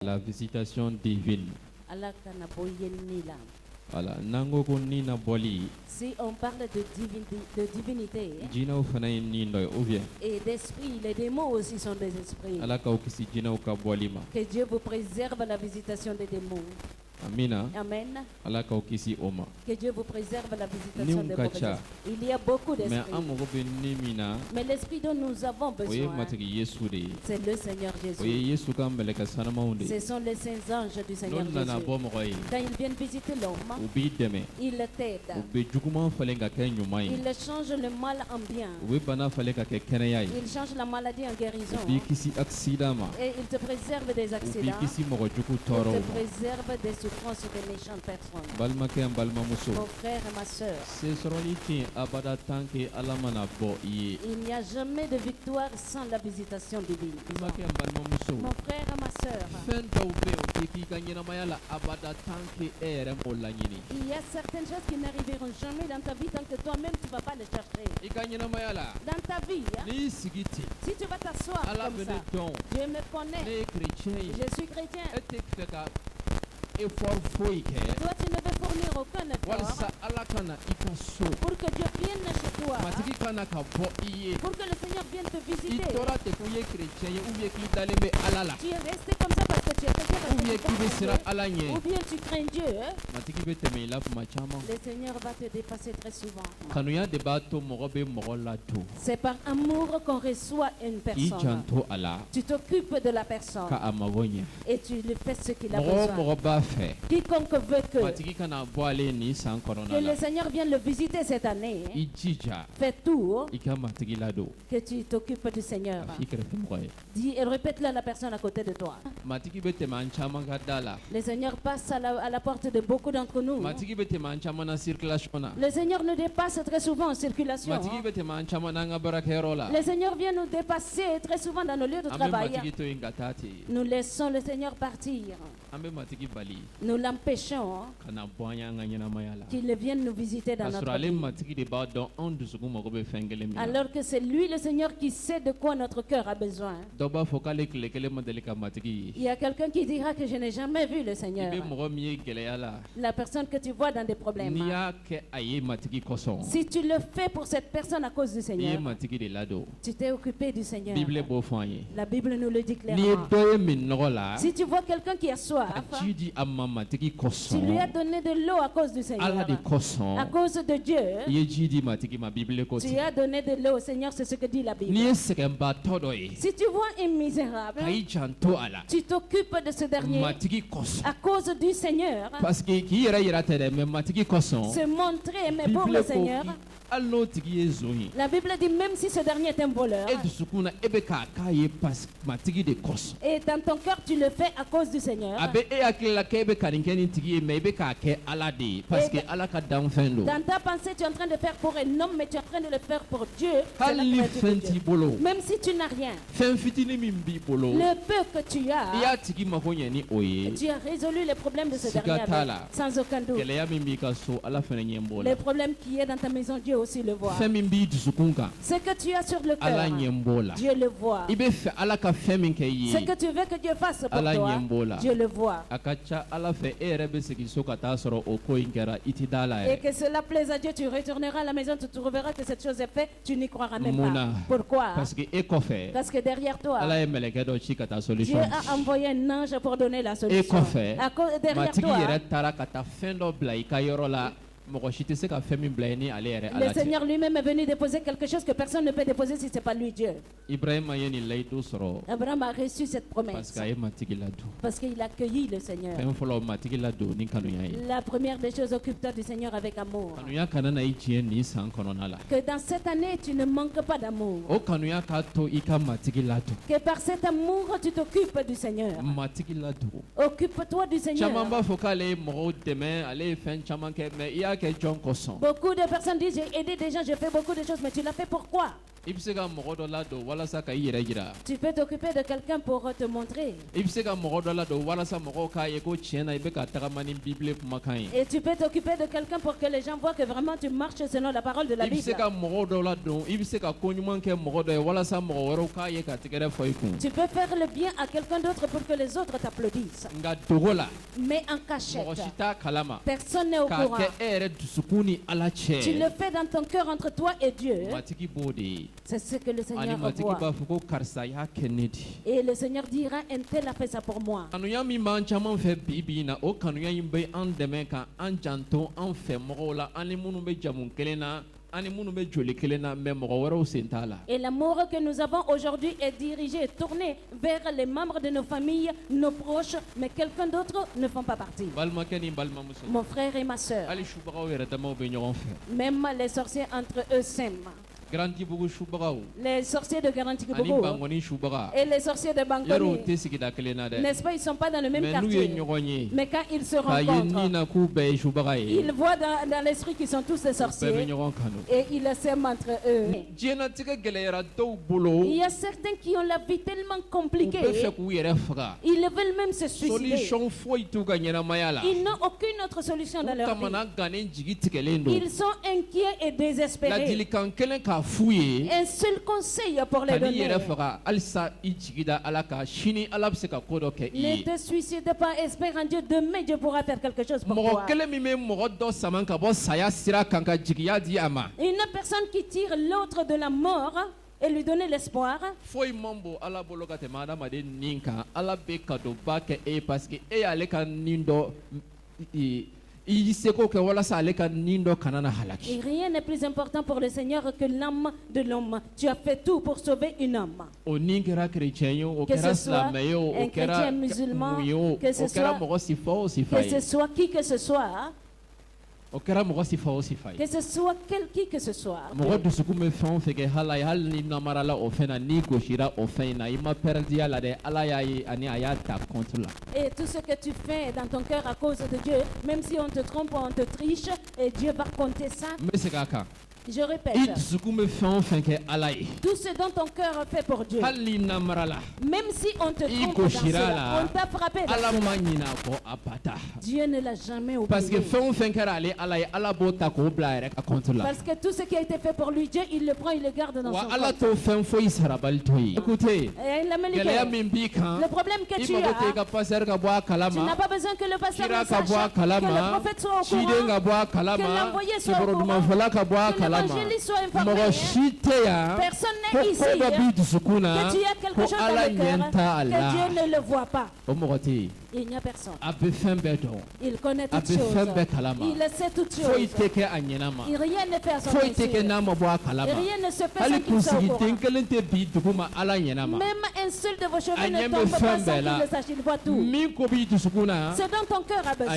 La visitation divine. Voilà. Si on parle de divinité et d'esprit, les démons aussi sont des esprits. Que Dieu vous préserve la visitation des démons. Amina. Amen. Que Dieu vous préserve la visitation des mauvais esprits. Il y a beaucoup d'esprits. Mais l'esprit dont nous avons besoin, c'est le Seigneur Jésus. Ce sont les saints anges du Seigneur Jésus. Quand ils viennent visiter l'homme, ils le t'aident. Ils changent le mal en bien. Ils changent la maladie en guérison. Et ils te préservent des accidents. Ils te préservent des souffrances des méchantes personnes. Mon frère et ma soeur, il n'y a jamais de victoire sans la visitation divine. Mon frère et ma soeur, il y a certaines choses qui n'arriveront jamais dans ta vie tant que toi-même tu ne vas pas les chercher. Dans ta vie, si tu vas t'asseoir comme ça, Dieu me connaît, je suis chrétien. Toi, tu ne veux fournir aucun effort pour que Dieu vienne chez toi, pour que le Seigneur vienne te visiter. Tu es resté comme ça parce que tu es chrétien, ou bien tu crains Dieu. Le Seigneur va te dépasser très souvent. C'est par amour qu'on reçoit une personne. Tu t'occupes de la personne et tu lui fais ce qu'il a besoin. Quiconque veut que le Seigneur vienne le visiter cette année, fais tout que tu t'occupes du Seigneur. Dis et répète-le à la personne à côté de toi. Le Seigneur passe à la porte de beaucoup d'entre nous. Le Seigneur nous dépasse très souvent en circulation. Le Seigneur vient nous dépasser très souvent dans nos lieux de travail. Nous laissons le Seigneur partir. Nous l'empêchons qu'il vienne nous visiter dans notre vie. Alors que c'est lui le Seigneur qui sait de quoi notre cœur a besoin. Il y a quelqu'un qui dira que je n'ai jamais vu le Seigneur. La personne que tu vois dans des problèmes. Si tu le fais pour cette personne à cause du Seigneur, tu t'es occupé du Seigneur. La Bible nous le dit clairement. Si tu vois quelqu'un qui a soif, tu lui as donné de l'eau à cause du Seigneur. À cause de Dieu, tu as donné de l'eau au Seigneur, c'est ce que dit la Bible. Si tu vois un misérable, tu t'occupes de ce dernier à cause du Seigneur. Se montrer aimer pour le Seigneur. La Bible dit même si ce dernier est un voleur, et dans ton cœur tu le fais à cause du Seigneur, dans ta pensée tu es en train de faire pour un homme mais tu es en train de le faire pour Dieu. Même si tu n'as rien, le peu que tu as, tu as résolu les problèmes de ce dernier sans aucun doute. Les problèmes qui est dans ta maison, Dieu aussi le voit. Ce que tu as sur le cœur, Dieu le voit. Ce que tu veux que Dieu fasse pour toi, Dieu le voit. Et que cela plaise à Dieu, tu retourneras à la maison, tu trouveras que cette chose est faite, tu n'y croiras même pas. Pourquoi? Parce que derrière toi, Dieu a envoyé un ange pour donner la solution. Derrière toi, le Seigneur lui-même est venu déposer quelque chose que personne ne peut déposer si ce n'est pas lui, Dieu. Abraham a reçu cette promesse parce qu'il a accueilli le Seigneur. La première des choses, occupe-toi du Seigneur avec amour. Que dans cette année, tu ne manques pas d'amour. Que par cet amour, tu t'occupes du Seigneur. Occupe-toi du Seigneur. Beaucoup de personnes disent j'ai aidé des gens, j'ai fait beaucoup de choses, mais tu l'as fait pourquoi? Tu peux t'occuper de quelqu'un pour te montrer. Et tu peux t'occuper de quelqu'un pour que les gens voient que vraiment tu marches selon la parole de la Bible. Tu peux faire le bien à quelqu'un d'autre pour que les autres t'applaudissent. Mais en cachette, personne n'est au courant. Tu le fais dans ton cœur entre toi et Dieu. C'est ce que le Seigneur voit. Et le Seigneur dira, un tel a fait ça pour moi. Et l'amour que nous avons aujourd'hui est dirigé, tourné vers les membres de nos familles, nos proches, mais quelqu'un d'autre ne font pas partie. Mon frère et ma soeur, même les sorciers entre eux s'aiment. Les sorciers de Garantigobogo et les sorciers de Bangoni, n'est-ce pas, ils ne sont pas dans le même quartier. Mais quand ils se rencontrent, ils voient dans l'esprit qu'ils sont tous des sorciers et ils s'aiment entre eux. Il y a certains qui ont la vie tellement compliquée, ils veulent même se suicider. Ils n'ont aucune autre solution dans leur vie. Ils sont inquiets et désespérés. Un seul conseil pour les donner. Ne te suicide pas, espère en Dieu, demain Dieu pourra faire quelque chose pour toi. Une personne qui tire l'autre de la mort et lui donner l'espoir. Et rien n'est plus important pour le Seigneur que l'âme de l'homme. Tu as fait tout pour sauver une âme. Que ce soit un chrétien musulman, que ce soit qui que ce soit. Que ce soit qui que ce soit. Et tout ce que tu fais dans ton cœur à cause de Dieu, même si on te trompe, on te triche, et Dieu va compter ça. Je répète, tout ce dont ton cœur fait pour Dieu, même si on te trompe dans cela, on t'a frappé dans cela, Dieu ne l'a jamais oublié. Parce que tout ce qui a été fait pour lui, Dieu, il le prend, il le garde dans son cœur. Écoutez, le problème que tu as, tu n'as pas besoin que le pasteur le sache, que le prophète soit au courant, que l'envoyé soit au courant, que l'évangéliste soit informé. Personne n'est ici que tu as quelque chose dans le cœur, que Dieu ne le voit pas. Il n'y a personne. Il connaît toutes choses. Il sait toutes choses. Et rien ne fait à son insu. Et rien ne se fait sans qu'il soit au courant. Même un seul de vos cheveux ne tombe pas sans qu'il le sache. Il voit tout. Ce dont ton cœur a besoin,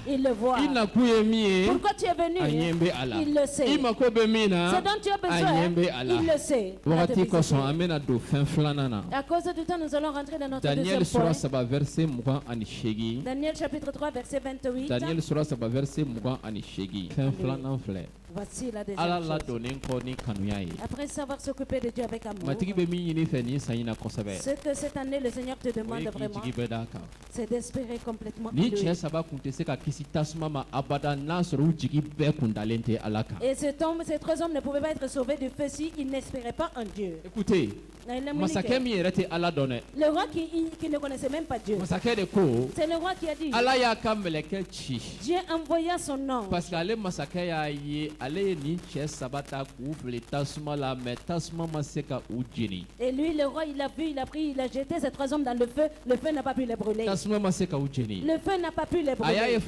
il le voit. Pourquoi tu es venu, il le sait. Ce dont tu as besoin, il le sait. À cause du temps, nous allons rentrer dans notre deuxième point. Daniel chapitre 3 verset 28. Voici la deuxième chose. Après savoir s'occuper de Dieu avec amour, ce que cette année le Seigneur te demande vraiment, c'est d'espérer complètement en lui. Et cet homme, ces trois hommes ne pouvaient pas être sauvés du feu s'ils n'espéraient pas en Dieu. Écoutez, le roi qui ne connaissait même pas Dieu, c'est le roi qui a dit, Dieu envoya son nom. Parce que et lui, le roi, il a vu, il a pris, il a jeté ces trois hommes dans le feu n'a pas pu les brûler. Le feu n'a pas pu les brûler.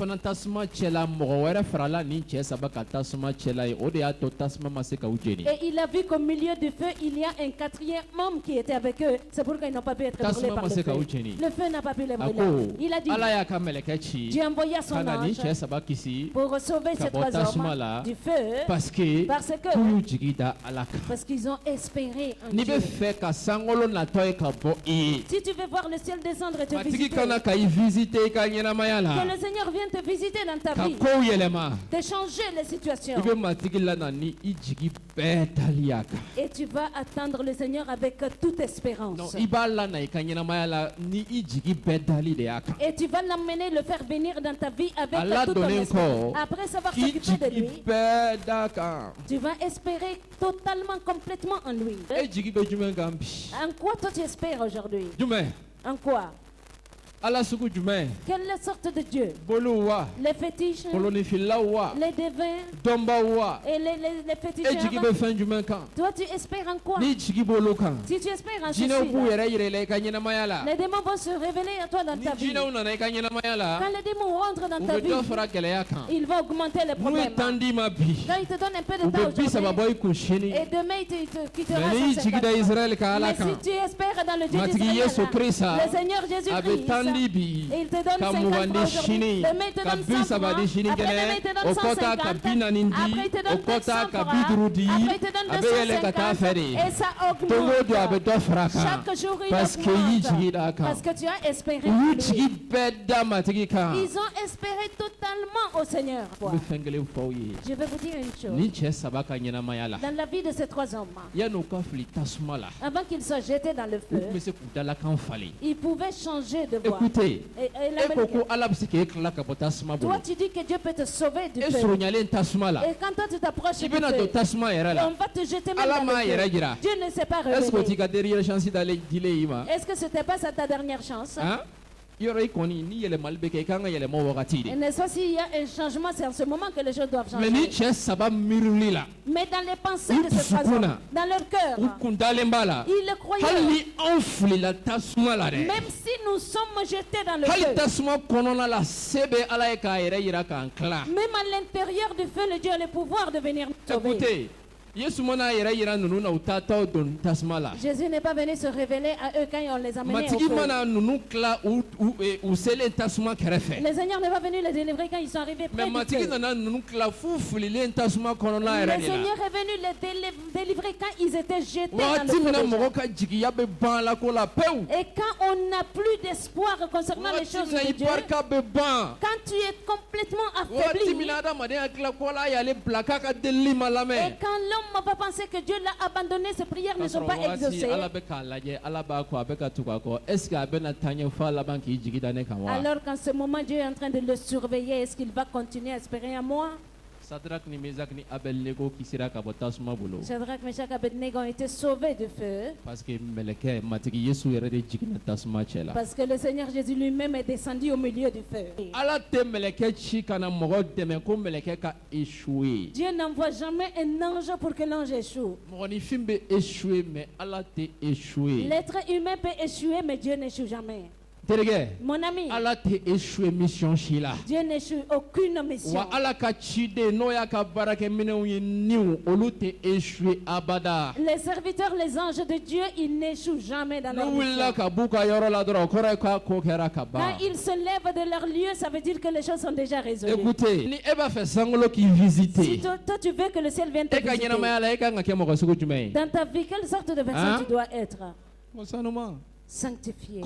Et il a vu qu'au milieu du feu, il y a un quatrième homme qui était avec eux. C'est pourquoi ils n'ont pas pu être brûlés par le feu. Le feu n'a pas pu les brûler. Il a dit, Dieu envoya son ange pour sauver ces trois hommes du feu parce qu'ils ont espéré en Dieu. Si tu veux voir le ciel descendre et te visiter, que le Seigneur vienne te visiter dans ta vie, de changer les situations. Et tu vas attendre le Seigneur avec toute espérance. Et tu vas l'emmener, le faire venir dans ta vie avec tout ton esprit. Après savoir s'occuper de lui, tu vas espérer totalement, complètement en lui. En quoi toi tu espères aujourd'hui? En quoi? Quelle sorte de Dieu? Les fétiches, les devins et les féticheurs. Toi tu espères en quoi? Si tu espères en ceci, les démons vont se révéler à toi dans ta vie. Quand les démons rentrent dans ta vie, ils vont augmenter les problèmes. Quand ils te donnent un peu de temps aujourd'hui, et demain il te quittera. Mais si tu espères dans le Dieu d'Israël, le Seigneur Jésus-Christ, il te donne 50 francs aujourd'hui, demain il te donne 100 francs, après demain il te donne 150, après il te donne 400 francs, après il te donne 250, et ça augmente. Chaque jour il augmente, parce que tu as espéré en lui. Ils ont espéré totalement au Seigneur. Je vais vous dire une chose. Dans la vie de ces trois hommes, avant qu'ils soient jetés dans le feu, ils pouvaient changer de voie. Écoutez, toi tu dis que Dieu peut te sauver du feu. Et quand toi tu t'approches du feu, on va te jeter même dans le feu. Dieu ne s'est pas révélé. Est-ce que ce n'était pas ta dernière chance? Et n'est-ce pas s'il y a un changement, c'est en ce moment que les choses doivent changer. Mais dans les pensées de ce troisième, dans leur cœur, ils le croyaient. Même si nous sommes jetés dans le feu, même à l'intérieur du feu, le Dieu a le pouvoir de venir nous sauver. Écoutez, Jésus n'est pas venu se révéler à eux quand on les a menés au feu. Le Seigneur n'est pas venu les délivrer quand ils sont arrivés près du feu. Le Seigneur est venu les délivrer quand ils étaient jetés dans le feu. Et quand on n'a plus d'espoir concernant les choses de Dieu, quand tu es complètement affaibli, et quand l'homme va penser que Dieu l'a abandonné, ses prières ne sont pas exaucées. Alors qu'en ce moment Dieu est en train de le surveiller, est-ce qu'il va continuer à espérer en moi? Shadrach, Meshach et Abednego ont été sauvés du feu. Parce que le Seigneur Jésus lui-même est descendu au milieu du feu. Dieu n'envoie jamais un ange pour que l'ange échoue. L'être humain peut échouer, mais Dieu n'échoue jamais. Mon ami, Dieu n'échoue aucune mission. Les serviteurs, les anges de Dieu, ils n'échouent jamais dans leur mission. Quand ils se lèvent de leur lieu, ça veut dire que les choses sont déjà résolues. Écoutez, si toi tu veux que le ciel vienne te visiter, dans ta vie, quelle sorte de personne tu dois être? Sanctifié.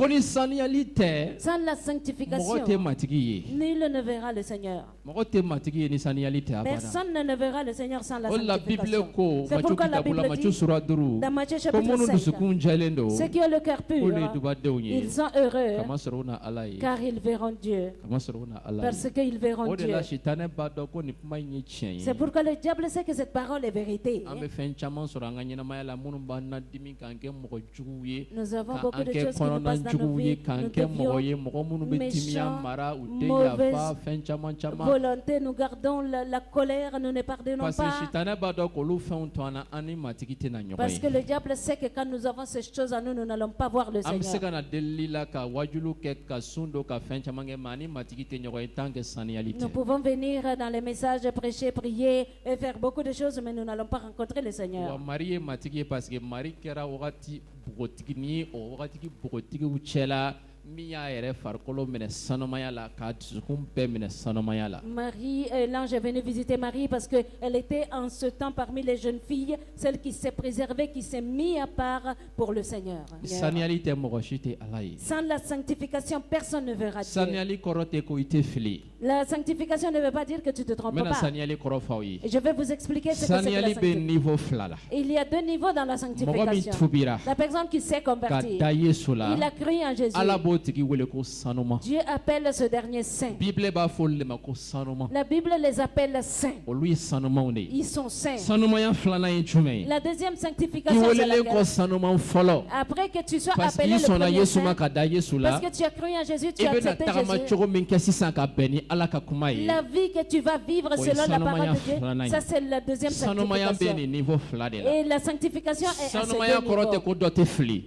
Sans la sanctification, nul ne verra le Seigneur. Personne ne verra le Seigneur sans la sanctification. C'est pourquoi la Bible dit dans Matthieu chapitre 5, ceux qui ont le cœur pur, ils sont heureux car ils verront Dieu. Parce qu'ils verront Dieu. C'est pourquoi le diable sait que cette parole est vérité. Nous avons beaucoup de choses qui nous passent dans nos vies. Nous devions méchants, mauvaise volonté, nous gardons la colère, nous ne pardonnons pas. Parce que le diable sait que quand nous avons ces choses en nous, nous n'allons pas voir le Seigneur. Nous pouvons venir dans les messages, prêcher, prier et faire beaucoup de choses, mais nous n'allons pas rencontrer le Seigneur. Marie, l'ange est venu visiter Marie parce qu'elle était en ce temps parmi les jeunes filles, celle qui s'est préservée, qui s'est mise à part pour le Seigneur. Sans la sanctification, personne ne verra Dieu. La sanctification ne veut pas dire que tu te trompes pas. Et je vais vous expliquer ce que c'est que la sanctification. Il y a deux niveaux dans la sanctification. La personne qui s'est convertie, il a cru en Jésus. Dieu appelle ce dernier saint. La Bible les appelle saints. Ils sont saints. La deuxième sanctification, c'est laquelle? Après que tu sois appelé le premier saint, parce que tu as cru en Jésus, tu as accepté Jésus. La vie que tu vas vivre selon la parole de Dieu, ça c'est la deuxième sanctification. Et la sanctification est à ce niveau.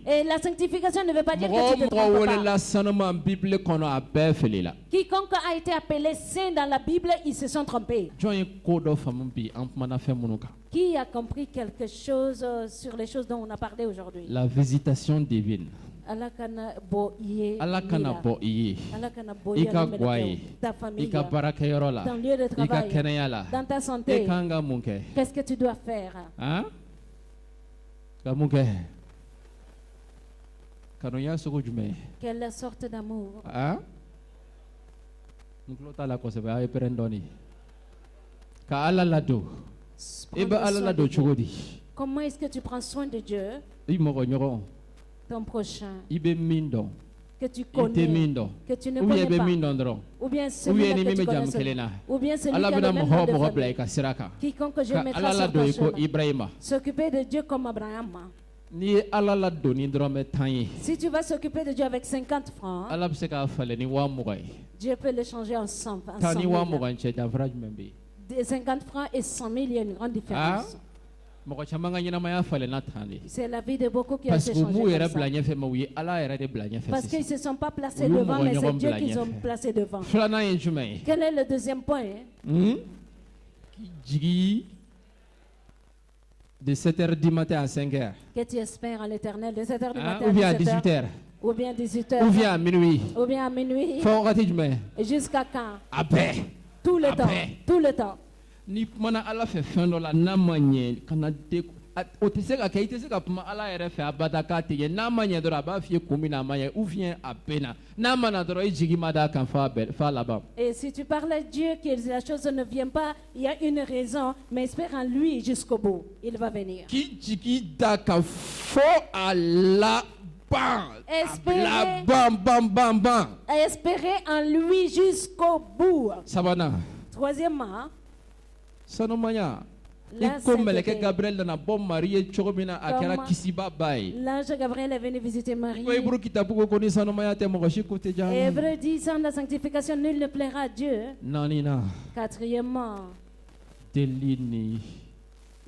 Et la sanctification ne veut pas dire que tu te trompes pas. Quiconque a été appelé saint dans la Bible, ils se sont trompés. Qui a compris quelque chose sur les choses dont on a parlé aujourd'hui? La visitation divine. Alakana bo iye, ta famille, ton lieu de travail, dans ta santé. Qu'est-ce que tu dois faire? Quelle sorte d'amour? Comment est-ce que tu prends soin de Dieu? Ton prochain que tu connais, que tu ne connais pas, ou bien celui que tu connais, ou bien celui qui a le même nom de famille. Quiconque je mettrai sur ton chemin. S'occuper de Dieu comme Abraham. Si tu vas s'occuper de Dieu avec 50 francs, Dieu peut le changer en 100 000. Des 50 francs et 100 000, il y a une grande différence. C'est la vie de beaucoup qui a été changée parce qu'ils ne se sont pas placés devant, mais c'est Dieu qui ont placé devant. Quel est le deuxième point? De 7h du matin à 5h. Que tu espères en l'éternel de 7h du matin ou bien à 18h. Ou bien 18h. Ou bien à minuit. Ou bien à minuit. Et jusqu'à quand? Après. Tout le temps. Tout le temps. Ni mana ala fe fendo la namanye kana de oteseka kaiteseka puma ala ere fe abadaka te namanye dora ba fie komina manye ou vient à peine namana dora ijigi mada kan fa là-bas. Et si tu parles à Dieu que la chose ne vient pas, il y a une raison, mais espère en lui jusqu'au bout. Il va venir. Ki jigi da ka fo ala bam. Espérer, bam. Espérer en lui jusqu'au bout. Sabana. Troisièmement, Sanomanya. La L'ange Gabriel est venu visiter Marie. Hébreux dit, sans la sanctification, nul ne plaira à Dieu. Quatrièmement,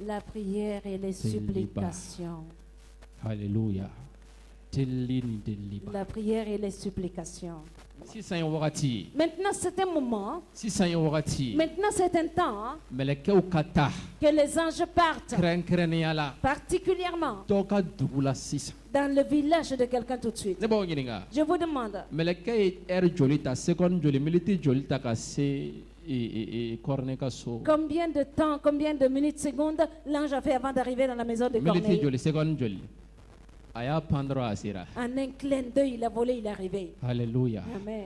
la prière et les supplications. Alléluia. La prière et les supplications. Maintenant c'est un moment. Maintenant c'est un temps que les anges partent. Particulièrement dans le village de quelqu'un tout de suite. Je vous demande. Combien de temps, combien de minutes, secondes l'ange a fait avant d'arriver dans la maison de Corneille? En un clin d'œil, il a volé, il est arrivé. Alléluia. Amen.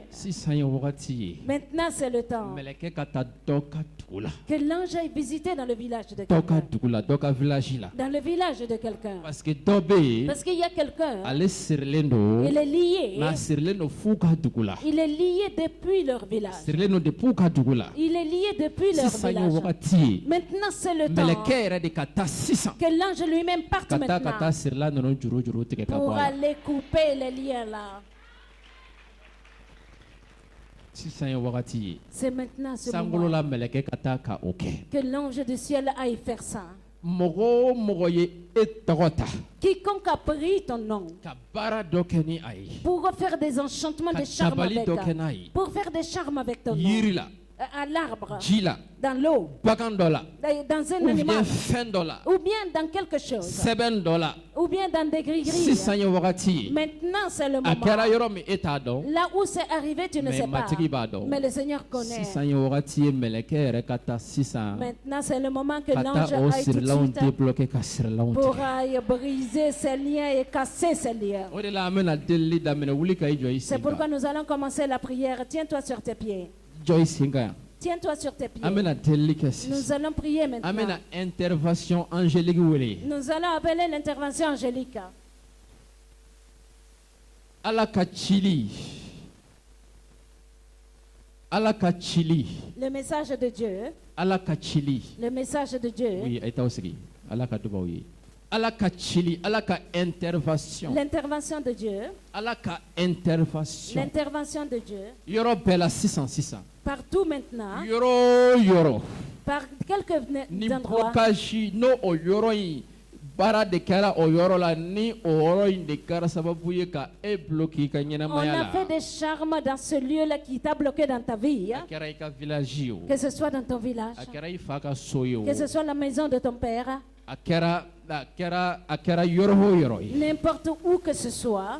Maintenant, c'est le temps que l'ange aille visiter dans le village de quelqu'un. Dans le village de quelqu'un. Parce qu'il y a quelqu'un. Il est lié. Il est lié depuis leur village. Il est lié depuis leur village. Maintenant, c'est le temps que l'ange lui-même parte maintenant. Pour aller couper les liens là. C'est maintenant ce moment que l'ange du ciel aille faire ça. Quiconque a pris ton nom pour faire des enchantements, des charmes avec toi, pour faire des charmes avec ton nom, à l'arbre, Jila. dans l'eau, $100. dans un Ou bien animal, $10. ou bien dans quelque chose, $7. ou bien dans des gris-gris. Maintenant, c'est le moment. Là où c'est arrivé, tu ne sais pas. Mais le Seigneur connaît. Maintenant, c'est le moment que l'ange aille tout de suite pour aille briser ces liens et casser ces liens. C'est pourquoi nous allons commencer la prière. Tiens-toi sur tes pieds. Tiens-toi sur tes pieds. Nous allons prier maintenant. Intervention angélique. Nous allons appeler l'intervention angélique. Alakachili. Le message de Dieu. Alakachili. Le message de Dieu. Oui, Alakachili. Alaka intervention. L'intervention de Dieu. Alaka intervention. L'intervention de Dieu. Yoro bella 600. Partout maintenant. Yoro. Par quelques endroits. No o yoro yi. Bara de kara o yoro la ni o yoro de kara sababu ka e bloqué ka nyena On a fait des charmes dans ce lieu-là qui t'a bloqué dans ta vie. Que ce soit dans ton village. Que ce soit la maison de ton père. N'importe où que ce soit.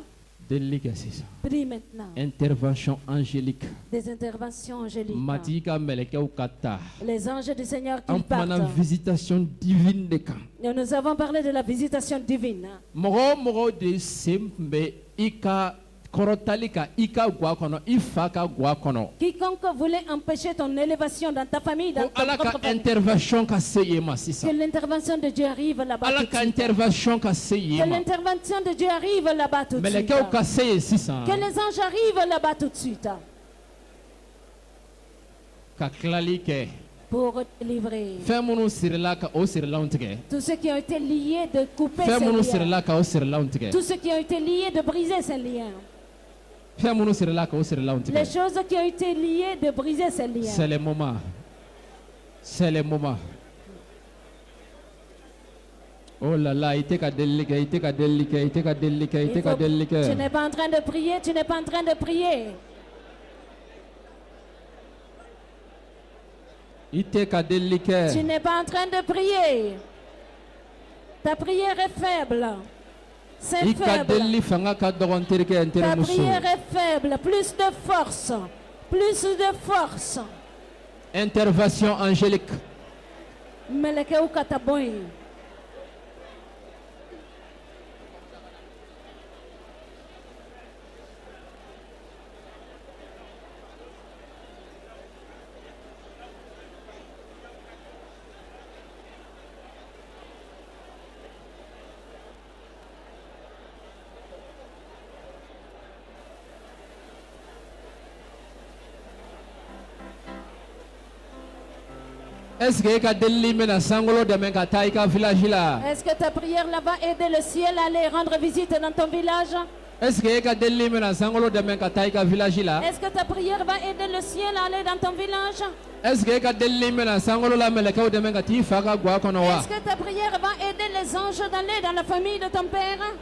Prie maintenant. Intervention angélique. Des interventions angéliques. Les anges du Seigneur qui partent. Visitation divine de camp. Nous avons parlé de la visitation divine. Quiconque voulait empêcher ton élévation dans ta famille, dans ta propre famille, que l'intervention de Dieu arrive là-bas tout de suite. Que l'intervention de Dieu arrive là-bas tout de suite. Que les anges arrivent là-bas tout de suite. Pour délivrer tous ceux qui ont été liés, de couper ces liens. Tous ceux qui ont été liés, de briser ces liens. Les choses qui ont été liées, de briser ces liens. C'est le moment. C'est le moment. Oh là là, il était délicat. Tu n'es pas en train de prier, tu n'es pas en train de prier. Tu n'es pas en train de prier. Ta prière est faible. C'est faible. Ta prière est faible. Plus de force. Plus de force. Intervention angélique. Est-ce que ta prière là va aider le ciel à aller rendre visite dans ton village? Est-ce que ta prière va aider le ciel à aller dans ton village? Est-ce que ta prière va aider les anges d'aller dans la famille de ton père?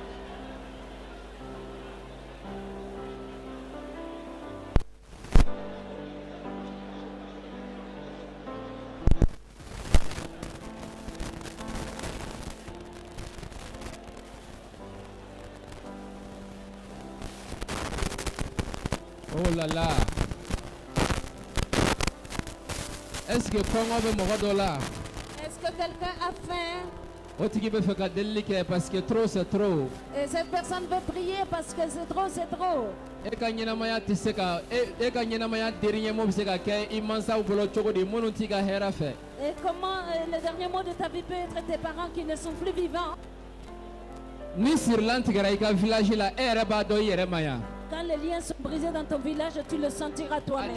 Oh là là. Est-ce que Est-ce que quelqu'un a faim? Parce que trop c'est trop. Et cette personne veut prier parce que c'est trop, c'est trop. Et comment le dernier mot de ta vie peut être tes parents qui ne sont plus vivants? Quand les liens sont brisés dans ton village, tu le sentiras toi-même.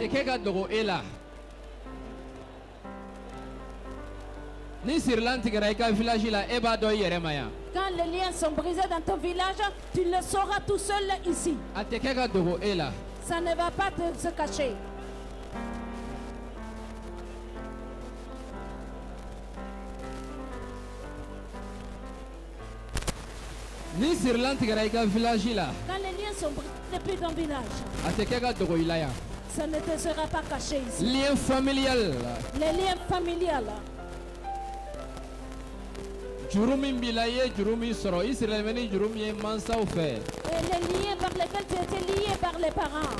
Quand les liens sont brisés dans ton village, tu le sauras tout seul ici. Ça ne va pas se cacher. Quand les liens sont brisés depuis ton village, Ça ne te sera pas caché ici. Lien familial. Les liens familiales. Jurumi bilaye jurumi soro. Israël meni jurumi mansa ou fait. Et les liens par lesquels tu étais lié par les parents.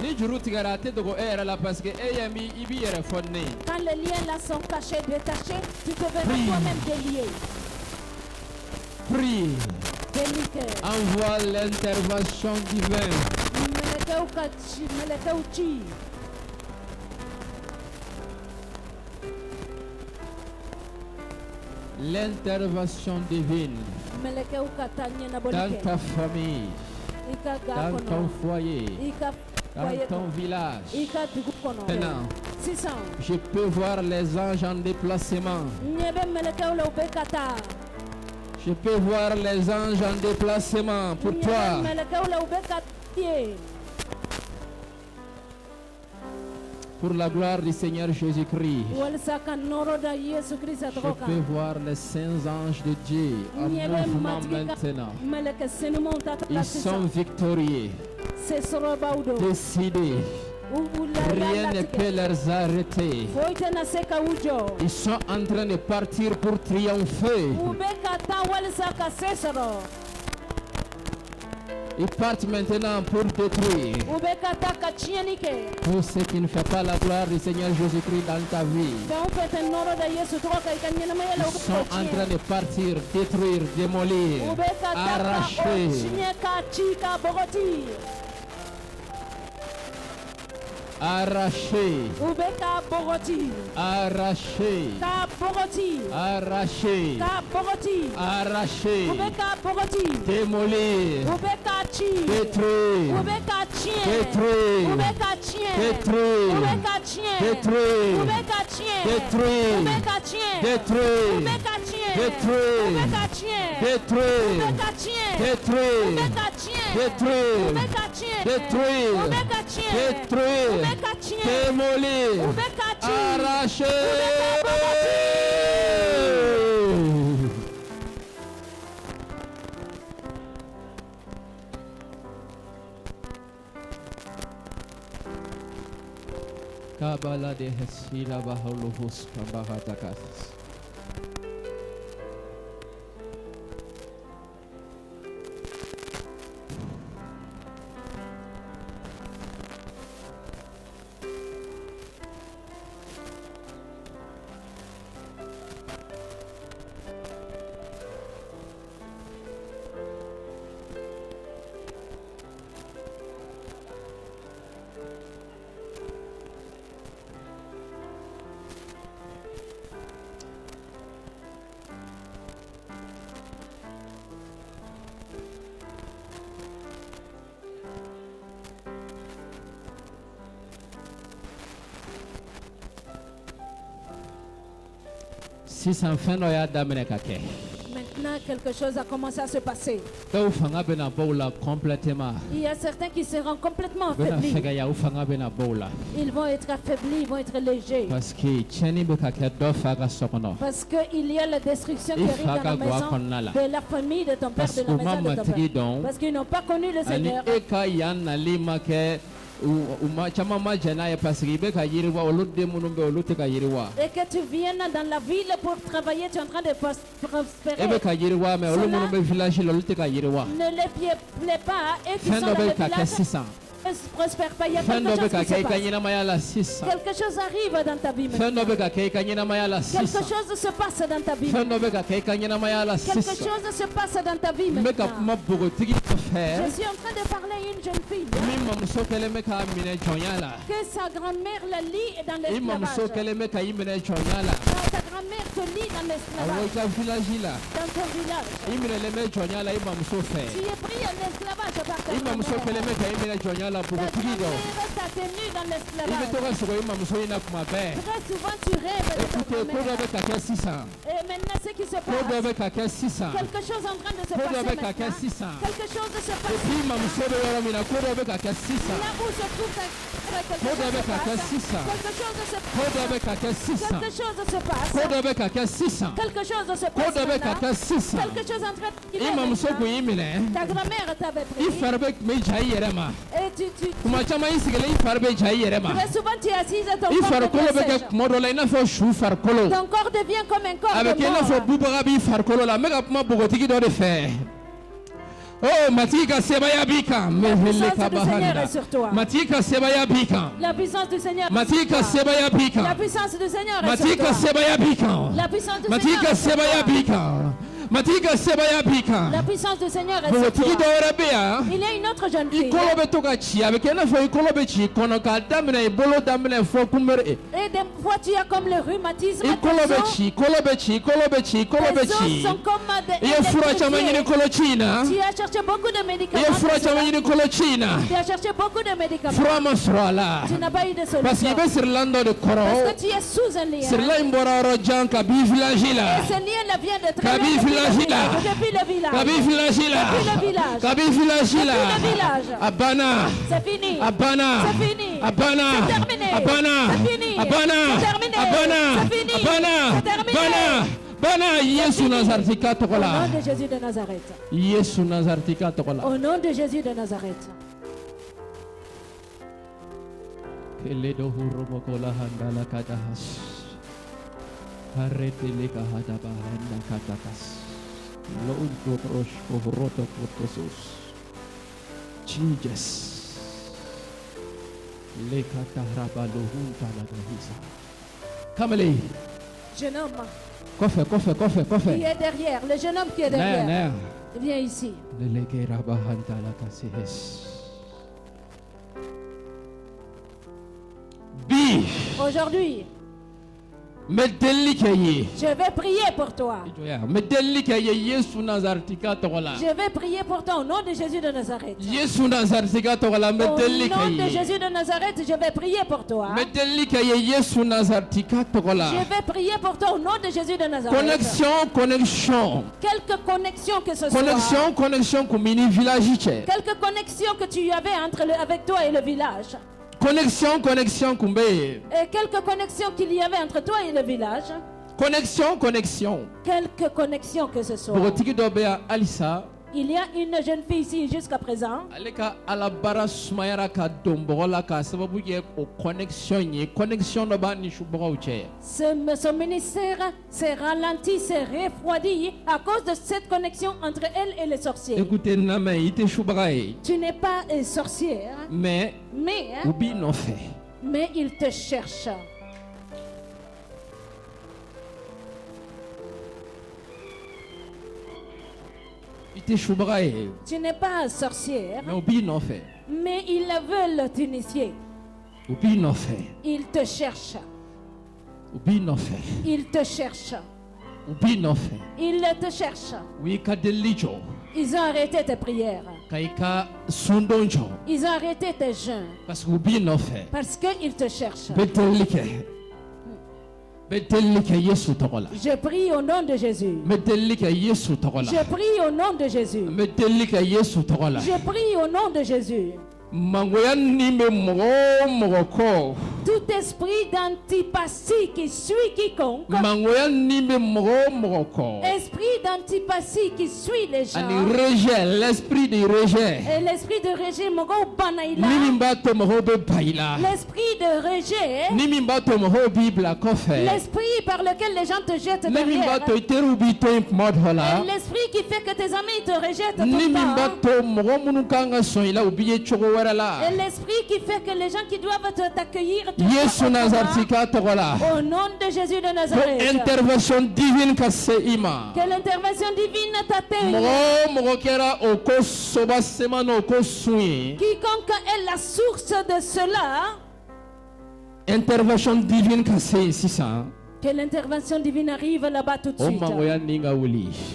Ni juru tigarate dogo era la parce que eyami ibi ere fonne. Quand les liens là sont cachés, détachés, tu te verras toi-même délié. Prie. Délié. Envoie l'intervention divine. L'intervention divine dans ta famille, dans ton foyer, dans ton village. Maintenant, je peux voir les anges en déplacement. Je peux voir les anges en déplacement pour toi. Pour la gloire du Seigneur Jésus-Christ. Je peux voir les saints anges de Dieu en mouvement maintenant. Ils sont victorieux, décidés. Rien ne peut les arrêter. Ils sont en train de partir pour triompher. Ils partent maintenant pour détruire tout ce qui ne fait pas la gloire du Seigneur Jésus-Christ dans ta vie. Ils sont en train de partir, détruire, démolir, arracher. Arraché, arraché, arraché, arraché, démolir, détruire, détruire, détruire, détruire, détruire, détruire, détruire, détruire, détruire, détruire, détruire, démolir, arracher. Kabbalah de Hesila Bahalovus Kambahatakas. Maintenant, quelque chose a commencé à se passer. Il y a certains qui seront complètement affaiblis. Ils vont être affaiblis, ils vont être légers. Parce qu'il y a la destruction qui arrive dans la maison de la famille de ton père, de la maison de ton père. Parce qu'ils n'ont pas connu le Seigneur. Et que tu viennes dans la ville pour travailler, tu es en train de prospérer. Cela ne les plaît pas et qui sont dans le village ne prospèrent pas. Il y a quelque chose qui se passe. Quelque chose arrive dans ta vie maintenant. Quelque chose se passe dans ta vie maintenant. Quelque chose se passe dans ta vie maintenant. Je suis en train de parler à une jeune fille que sa grand-mère la lie dans l'esclavage. Ta grand-mère te lie dans l'esclavage. Dans ton village. Tu es pris en esclavage par ta grand-mère. Ta grand-mère t'a tenu dans l'esclavage. Très souvent tu rêves de ta grand-mère. Et maintenant ce qui se passe, quelque chose en train de se passer maintenant. Quelque chose se passe. Là où se trouve ta quelque chose se passe. Quelque chose se passe. Quelque chose en train de ta grand-mère t'avait pris. Et tu souvent tu es assise à ton corps. Ton corps devient comme un corps de mort. Oh, Matika Sebaya Bika, la puissance du Seigneur est sur toi. Matika Sebaya Bika. La puissance du Seigneur. Matika Sebaya Bika. La puissance du Seigneur est sur Matika toi. Sebaya Bika. La puissance du Matika Seigneur. Sebaya Bika. Matika Sebaya Bika. La puissance du Seigneur est sur toi. Il y a une autre jeune fille. Et des fois tu as comme le rhumatisme. Tes os sont comme des. Tu as cherché beaucoup de médicaments. Tu as cherché beaucoup de médicaments. Tu n'as pas eu de solution. Parce que tu es sous un lien. Et ce lien vient de travailler depuis le village. Depuis le village. Abana. C'est fini. Abana. C'est fini. Abana. C'est terminé. Abana. C'est fini. Abana. C'est terminé. Abana. C'est fini. Abana. C'est terminé. Bana. Bana. Yesu Nazartika Au tokola. nom de Jésus de Nazareth. Yesu Nazartika tokola. Au nom de Jésus de Nazareth. Keledo huromokola handala katahas. Harete kahada bahanda katakas. Lo untuk rosh kohroto kotosus. Jesus. Lekatahraba lohunta la gahisa. Kameli. Jeune homme. Kofe. Qui est derrière. Le jeune homme qui est derrière. Viens ici. Lelekeraba handala kasihes. Bi. Aujourd'hui, je vais prier pour toi. Je vais prier pour toi au nom de Jésus de Nazareth. Au nom de Jésus de Nazareth, je vais prier pour toi. Je vais prier pour toi au nom de Jésus de Nazareth. Connexion. Quelque connexion que ce soit. Connexion comme mini village. Quelque connexion que tu avais avec toi et le village. Connexion kumbe. Et quelques connexions qu'il y avait entre toi et le village. Connexion. Quelque connexion que ce soit. Il y a une jeune fille ici jusqu'à présent. Son ministère s'est ralenti, s'est refroidi à cause de cette connexion entre elle et les sorciers. Écoutez, tu n'es pas sorcière, mais il te cherche. Tu n'es pas sorcière, mais ils veulent t'initier. Ils te cherchent. Ils te cherchent. Ils te cherchent. Ils ont arrêté tes prières. Ils ont arrêté tes jeûnes. Parce qu'ils te cherchent. Je prie au nom de Jésus. Je prie au nom de Jésus. Je prie au nom de Jésus. Tout esprit d'antipathie qui suit quiconque. Esprit d'antipathie qui suit les gens. L'esprit de rejet. Et l'esprit de rejet, l'esprit de rejet. L'esprit par lequel les gens te jettent derrière. Et l'esprit qui fait que tes amis te rejettent tout le temps. Et l'esprit qui fait que les gens qui doivent t'accueillir au nom de Jésus de Nazareth. Intervention divine que l'intervention divine t'atteigne. Quiconque est la source de cela. Intervention divine c'est ça. Que l'intervention divine arrive là-bas tout de suite.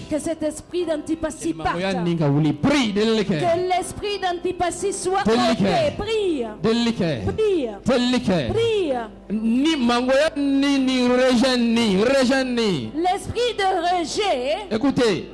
Que cet esprit d'antipathie parte. Que l'esprit d'antipathie soit ôté. Prie. Prie. Prie. L'esprit de rejet. Écoutez.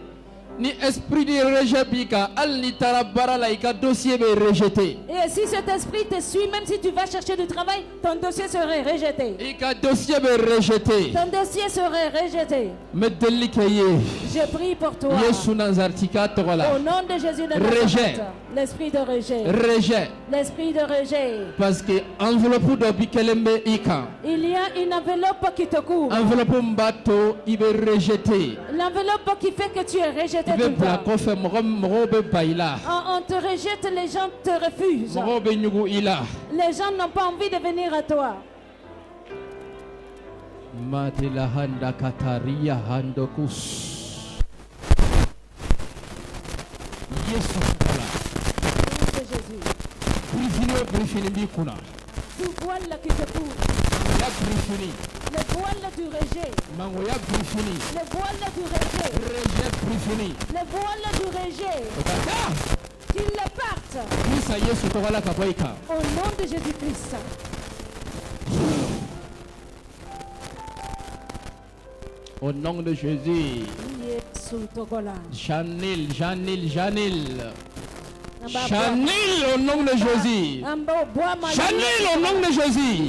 Ni esprit de rejet bika, al ni tarabara la ika dossier be rejeté. Et si cet esprit te suit, même si tu vas chercher du travail, ton dossier serait rejeté. Ika dossier be rejeté. Ton dossier serait rejeté. Me delikaye. Je prie pour toi. Yesu nazartika togola. Au nom de Jésus de Rejet. L'esprit de rejet. Rejet. L'esprit de rejet. Parce que enveloppe do bikelembe ika. Il y a une enveloppe qui te couvre. Enveloppe mbato ibe rejeté. L'enveloppe qui fait que tu es rejeté. On te rejette, les gens te refusent. Les gens n'ont pas envie de venir à toi. Tout voile qui te couvre. Le voile du rejet. Le voile du rejet. Le voile du rejet. Qu'il le parte. Au nom de Jésus-Christ. Au nom de Jésus. Janil. Chanel au nom de Jésus. Chanel au nom de Jésus.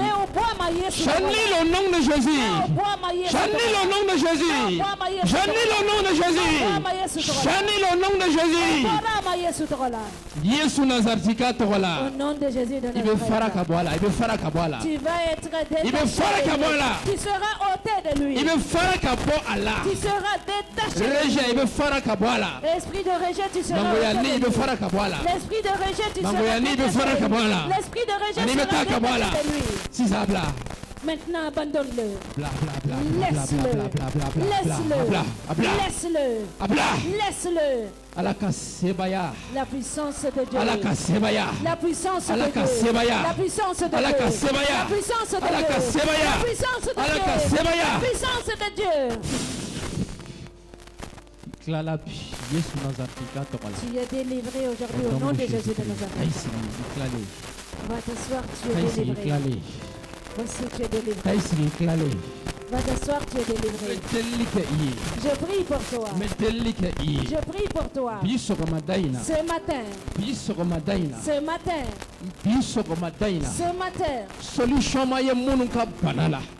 Chanel au nom de Jésus. Chanel au nom de Jésus. Chanel au nom de Jésus. Chanel au nom de Jésus. Yesu nazartika togola. Au nom de Jésus de Nazareth. Tu vas être détaché. Tu seras ôté de lui. Tu seras détaché. L'esprit de rejet, tu seras ôté de lui. L'esprit de rejet, tu seras détaché. L'esprit de rejet, tu seras détaché de lui. Maintenant, abandonne-le. Laisse-le. Laisse-le. La puissance de Dieu. La puissance de Dieu. La puissance de Dieu. La puissance de Dieu. La puissance de Dieu. Tu es délivré aujourd'hui au nom de Jésus de Nazareth. Va t'asseoir, tu es délivré. Voici, tu es délivré. Va t'asseoir, tu es délivré. Je prie pour toi. Je prie pour toi. Ce matin.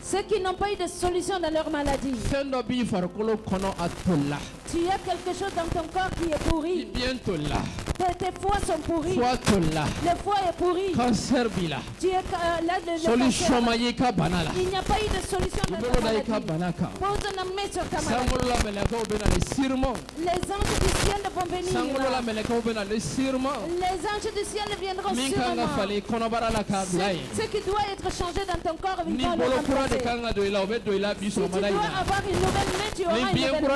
Ceux qui n'ont pas eu de solution dans leur maladie. Tu as quelque chose dans ton corps qui est pourri. Tes foies sont pourris. Le foie est pourri. Tu es là le cancer. Il n'y a pas eu de solution dans ta maladie. Pose la main sur ta maladie. Les anges du ciel vont venir. Les anges du ciel viendront sûrement. Ce qui doit être changé dans ton corps, ils vont le remplacer. Si tu dois avoir une nouvelle main, tu auras une nouvelle main.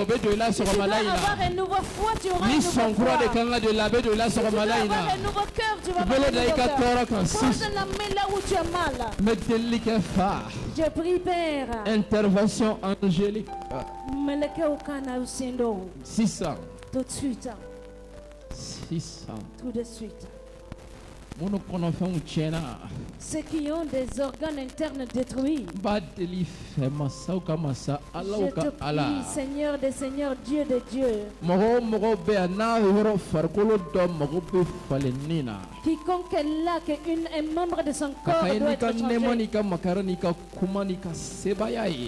Si tu dois avoir un nouveau foie, tu auras un nouveau foie. Si tu dois avoir un nouveau cœur, tu vas avoir un nouveau cœur. Pose la main là où tu as mal. Je prie, Père. Intervention angélique. 600. Tout de suite. 600. Tout de suite. Ceux qui ont des organes internes détruits. Je te prie, Seigneur des Seigneurs, Dieu de Dieu. Quiconque est là, qu'un membre de son corps doit être changé.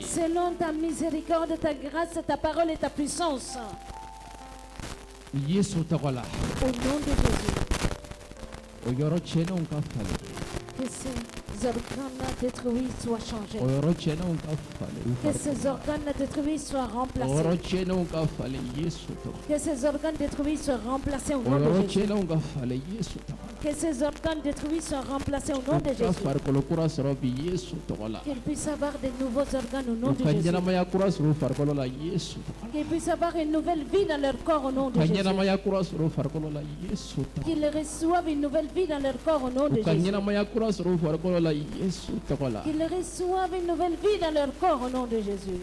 Selon ta miséricorde, ta grâce, ta parole et ta puissance. Au nom de Jésus. Que ces organes détruits soient changés. Que ces organes détruits soient remplacés. Que ces organes détruits soient remplacés au nom de Jésus. Que ces organes détruits soient remplacés au nom de Jésus. Qu'il puisse avoir de nouveaux organes au nom de Jésus. Qu'ils puissent avoir une nouvelle vie dans leur corps au nom de Jésus. Qu'ils reçoivent une nouvelle vie dans leur corps au nom de Jésus. Qu'ils reçoivent une nouvelle vie dans leur corps au nom de Jésus.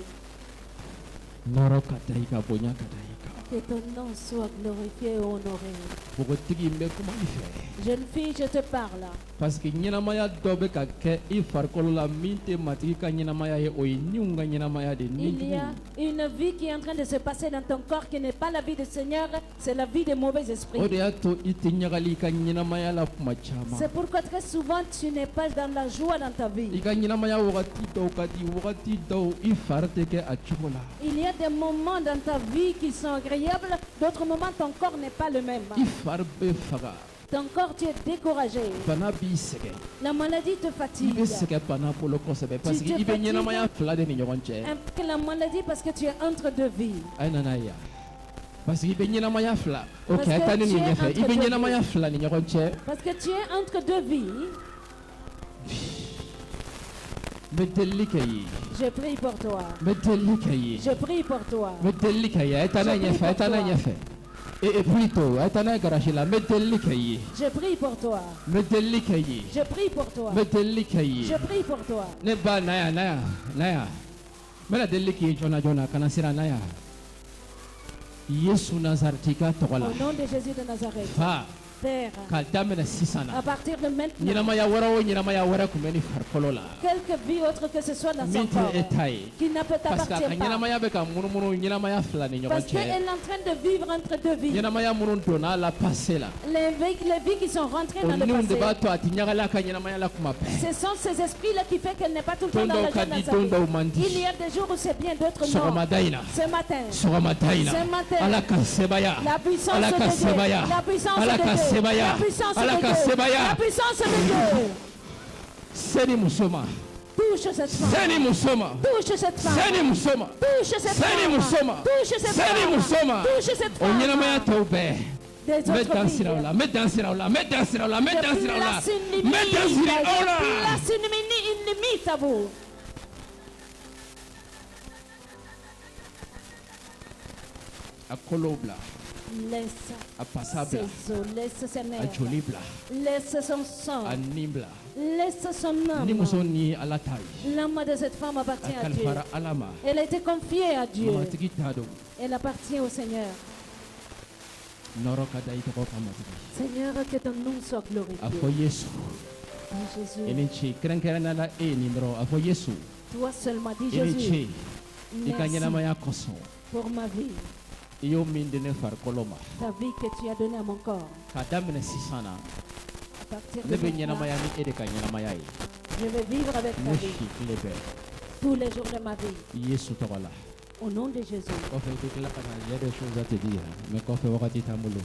Que ton nom soit glorifié et honoré. Bogotigi mbe kuma ife. Jeune fille, je te parle. Parce que ɲɛnamaya dɔ bɛ ka kɛ i farikolo la min tɛ matigi ka ɲɛnamaya ye o ye niw ka ɲɛnamaya de Il y a une vie qui est en train de se passer dans ton corps qui n'est pas la vie du Seigneur, c'est la vie des mauvais esprits. o de y'a to i tɛ ɲagali i ka ɲɛnamaya la kuma caman. C'est pourquoi très souvent tu n'es pas dans la joie dans ta vie. i ka ɲɛnamaya wagati dɔw ka di wagati dɔw i fari tɛ kɛ a cogo la. Il y a des moments dans ta vie qui sont agréables, d'autres moments ton corps n'est pas le même. i fari bɛ faga. Ton corps, tu es découragé. Bana b'i sɛgɛn. La maladie te i fatigue. bɛ sɛgɛn bana bolo kosɛbɛ parce que i bɛ ɲɛnamaya fila de ni ɲɔgɔn cɛ. La maladie parce que tu es entre deux vies. a ye nana yan parce que i bɛ ɲɛnamaya fila. ok Parce a que taa ni tu nin es ɲɛfɛ i entre bɛ deux ɲɛnamaya fila ni ɲɔgɔn cɛ. Parce que tu es entre deux vies. n bɛ delili kɛ i ye. Je prie pour toi. n bɛ delili kɛ i ye. Je prie pour toi. n bɛ delili kɛ i ye a ye taa n'a ye ɲɛfɛ a ye taa n'a ye ɲɛfɛ. et plutôt a ye taa n'a ye garasi la n bɛ delili kɛ i ye. Je prie pour toi. n bɛ delili kɛ i ye. Je prie pour toi. n bɛ delili kɛ i ye. Je prie pour toi. ne ba na yan na yan na yan n bɛna delili k'i ye joona joona kana siran na yan. Yesu Nazareti ka tɔgɔ la. Au nom de Jésus de Nazareth. Fa. Père. K'a daminɛ sisan na. À partir de maintenant. ɲɛnamaya wɛrɛ o ɲɛnamaya wɛrɛ tun bɛ ni farikolo la. Quelque vie autre que ce soit dans son min corps. tɛ e ta ye. Qui ne peut parce que a ka t'appartient pas. ɲɛnamaya bɛ ka munumunu ɲɛnamaya fila ni ɲɔgɔn Parce cɛ. qu'elle est en train de vivre entre deux vies. ɲɛnamaya minnu donna a la passé la. Les vies qui sont rentrées o dans le niw de b'a passé. to a tɛ ɲagali a ka ɲɛnamaya la kuma bɛɛ. Ce sont ces esprits-là qui fait qu'elle n'est pas tout le temps don dans la dɔw ka joie di dans sa don dɔw vie. man di. Il y a des jours où c'est bien, d'autres non. sɔgɔmada in na. Ce matin. sɔgɔmada in na. Ce matin. ala ka sebaya. La puissance ala ka de Dieu. sebaya. La puissance ala de ka Dieu. sebaya. La puissance ala de ka Dieu. sebaya. La puissance de Dieu. se ni muso ma. Touche cette femme. se ni muso ma. Touche cette femme. se ni muso ma. Touche cette se ni femme. muso ma. Touche cette se ni femme. muso ma. Touche cette o femme. ɲɛnamaya tɔw bɛɛ. Des n bɛ autres dan vies. siraw la n bɛ dan siraw la n bɛ dan siraw la n bɛ Je dan siraw la place une n limite. bɛ dan siraw la. Je place une limite à vous. a kolow bila. Laisse a pasa bila. ses os, laisse ses a nerfs. joli bila. Laisse son sang. a nin bila. Laisse son ni muso âme. ni ala ta ye. L'âme de cette femme a appartient à Dieu. kalifara ala ma. Elle a été confiée à Dieu. mamatigi t'a dɔn. Elle appartient au Seigneur. nɔrɔ ka da i tɔgɔ ka matigi. Seigneur, que ton nom soit glorifié. a fɔ yesu. Dis Jésus. i ni ce kɛrɛnkɛrɛnnenya la e ye nin dɔrɔn a fɔ yesu. Toi seulement, dis i ni Jésus. ce i ka Merci ɲɛnamaya kosɔn. pour ma vie. i y'o min di ne farikolo ma. Ta vie que tu as donnée à mon corps. k'a daminɛ sisan na. À partir ne de bɛ maintenant, ɲɛnamaya ni e de ka ɲɛnamaya ye. je vais vivre avec ta ne vie si tile bɛɛ. tous les jours de ma vie. yesu tɔgɔ la. Au nom de Jésus. kɔfɛ i tɛ tila ka na il y a des choses à te dire mais kɔfɛ wagati t'an bolo.